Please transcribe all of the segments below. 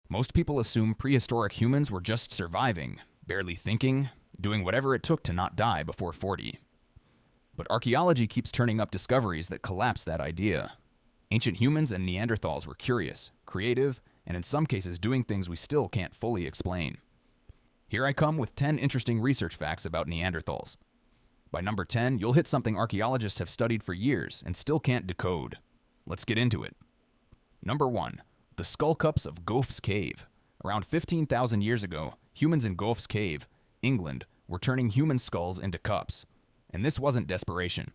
Most people assume prehistoric humans were just surviving, barely thinking, doing whatever it took to not die before 40. But archaeology keeps turning up discoveries that collapse that idea. Ancient humans and Neanderthals were curious, creative, and in some cases doing things we still can't fully explain. Here I come with 10 interesting research facts about Neanderthals. By number 10, you'll hit something archaeologists have studied for years and still can't decode. Let's get into it. Number 1. The skull cups of Gough's cave. Around 15,000 years ago, humans in Gough's cave, England, were turning human skulls into cups. And this wasn't desperation.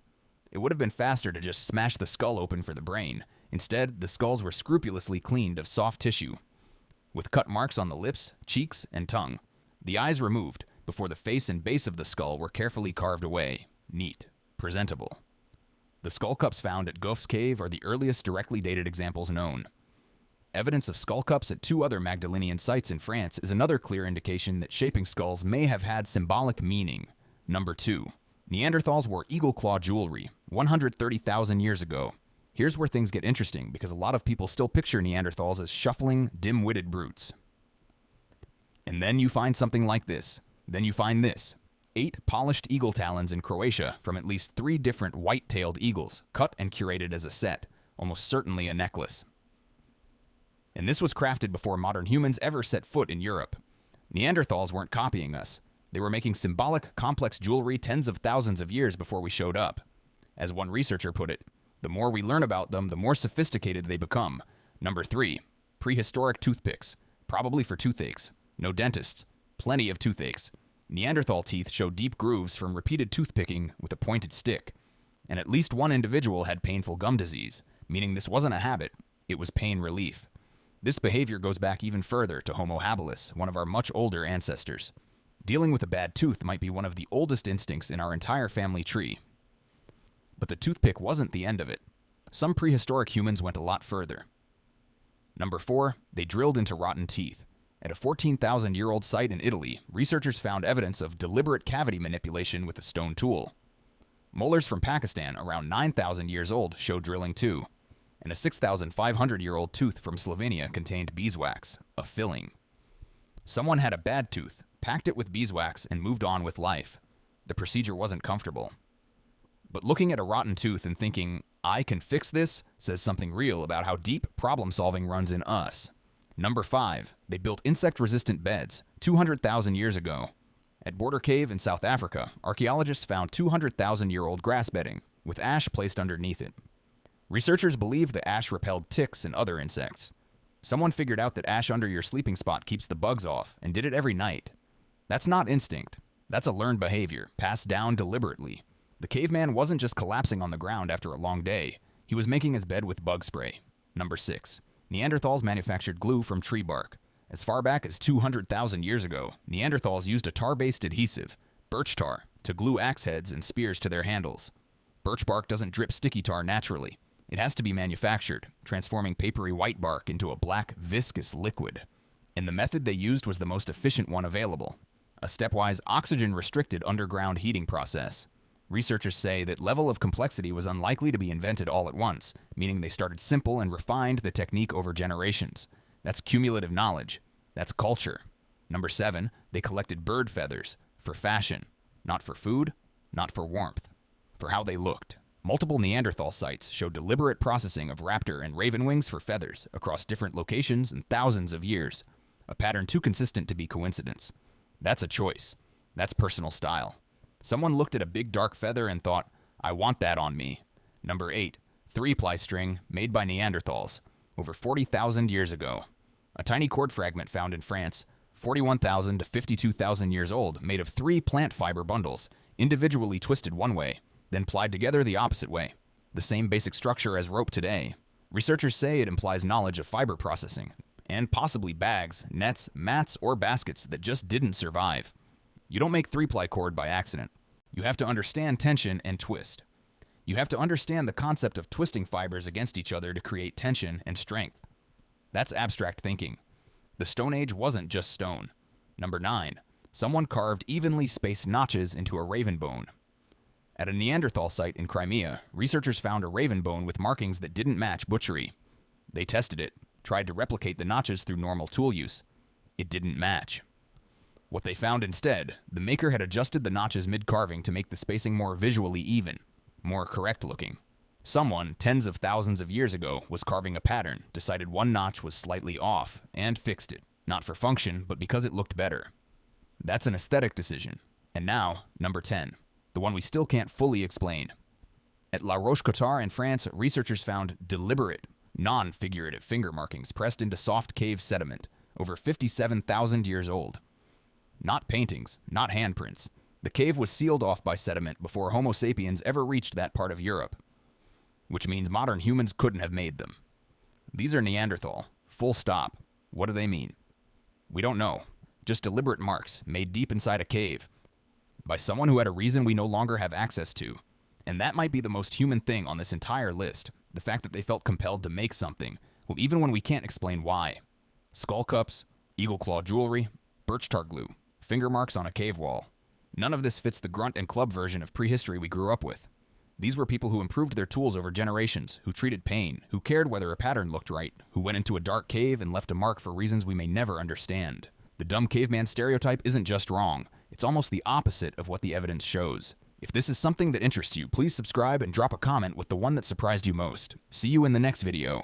It would have been faster to just smash the skull open for the brain. Instead, the skulls were scrupulously cleaned of soft tissue, with cut marks on the lips, cheeks, and tongue. The eyes removed, before the face and base of the skull were carefully carved away. Neat. Presentable. The skull cups found at Gough's cave are the earliest directly dated examples known. Evidence of skull cups at 2 other Magdalenian sites in France is another clear indication that shaping skulls may have had symbolic meaning. Number 2. Neanderthals wore eagle claw jewelry 130,000 years ago. Here's where things get interesting because a lot of people still picture Neanderthals as shuffling, dim-witted brutes. And then you find something like this. Then you find this. 8 polished eagle talons in Croatia from at least 3 different white-tailed eagles, cut and curated as a set, almost certainly a necklace. And this was crafted before modern humans ever set foot in Europe. Neanderthals weren't copying us. They were making symbolic, complex jewelry tens of thousands of years before we showed up. As one researcher put it, the more we learn about them, the more sophisticated they become. Number 3. Prehistoric toothpicks, probably for toothaches. No dentists. Plenty of toothaches. Neanderthal teeth show deep grooves from repeated toothpicking with a pointed stick. And at least one individual had painful gum disease, meaning this wasn't a habit, it was pain relief. This behavior goes back even further to Homo habilis, one of our much older ancestors. Dealing with a bad tooth might be one of the oldest instincts in our entire family tree. But the toothpick wasn't the end of it. Some prehistoric humans went a lot further. Number 4, they drilled into rotten teeth. At a 14,000-year-old site in Italy, researchers found evidence of deliberate cavity manipulation with a stone tool. Molars from Pakistan, around 9,000 years old, showed drilling too. And a 6,500-year-old tooth from Slovenia contained beeswax, a filling. Someone had a bad tooth, packed it with beeswax, and moved on with life. The procedure wasn't comfortable. But looking at a rotten tooth and thinking, I can fix this, says something real about how deep problem-solving runs in us. Number 5, they built insect-resistant beds 200,000 years ago. At Border Cave in South Africa, archaeologists found 200,000-year-old grass bedding, with ash placed underneath it. Researchers believe the ash repelled ticks and other insects. Someone figured out that ash under your sleeping spot keeps the bugs off, and did it every night. That's not instinct. That's a learned behavior, passed down deliberately. The caveman wasn't just collapsing on the ground after a long day. He was making his bed with bug spray. Number 6. Neanderthals manufactured glue from tree bark. As far back as 200,000 years ago, Neanderthals used a tar-based adhesive, birch tar, to glue axe heads and spears to their handles. Birch bark doesn't drip sticky tar naturally. It has to be manufactured, transforming papery white bark into a black, viscous liquid. And the method they used was the most efficient one available. A stepwise, oxygen-restricted underground heating process. Researchers say that level of complexity was unlikely to be invented all at once, meaning they started simple and refined the technique over generations. That's cumulative knowledge. That's culture. Number 7, they collected bird feathers for fashion, not for food, not for warmth, for how they looked. Multiple Neanderthal sites show deliberate processing of raptor and raven wings for feathers across different locations and thousands of years, a pattern too consistent to be coincidence. That's a choice. That's personal style. Someone looked at a big dark feather and thought, I want that on me. Number 8, 3-ply string made by Neanderthals, over 40,000 years ago. A tiny cord fragment found in France, 41,000 to 52,000 years old, made of 3 plant fiber bundles, individually twisted one way, then plied together the opposite way. The same basic structure as rope today. Researchers say it implies knowledge of fiber processing, and possibly bags, nets, mats, or baskets that just didn't survive. You don't make 3-ply cord by accident. You have to understand tension and twist. You have to understand the concept of twisting fibers against each other to create tension and strength. That's abstract thinking. The Stone Age wasn't just stone. Number 9, someone carved evenly spaced notches into a raven bone. At a Neanderthal site in Crimea, researchers found a raven bone with markings that didn't match butchery. They tested it, tried to replicate the notches through normal tool use. It didn't match. What they found instead, the maker had adjusted the notches mid-carving to make the spacing more visually even, more correct looking. Someone, tens of thousands of years ago, was carving a pattern, decided one notch was slightly off, and fixed it. Not for function, but because it looked better. That's an aesthetic decision. And now, number 10, the one we still can't fully explain. At La Roche-Cotard in France, researchers found deliberate, non-figurative finger markings pressed into soft cave sediment, over 57,000 years old. Not paintings, not handprints. The cave was sealed off by sediment before Homo sapiens ever reached that part of Europe, which means modern humans couldn't have made them. These are Neanderthal, full stop. What do they mean? We don't know. Just deliberate marks made deep inside a cave by someone who had a reason we no longer have access to. And that might be the most human thing on this entire list, the fact that they felt compelled to make something, well, even when we can't explain why. Skull cups, eagle claw jewelry, birch tar glue, finger marks on a cave wall. None of this fits the grunt and club version of prehistory we grew up with. These were people who improved their tools over generations, who treated pain, who cared whether a pattern looked right, who went into a dark cave and left a mark for reasons we may never understand. The dumb caveman stereotype isn't just wrong, it's almost the opposite of what the evidence shows. If this is something that interests you, please subscribe and drop a comment with the one that surprised you most. See you in the next video.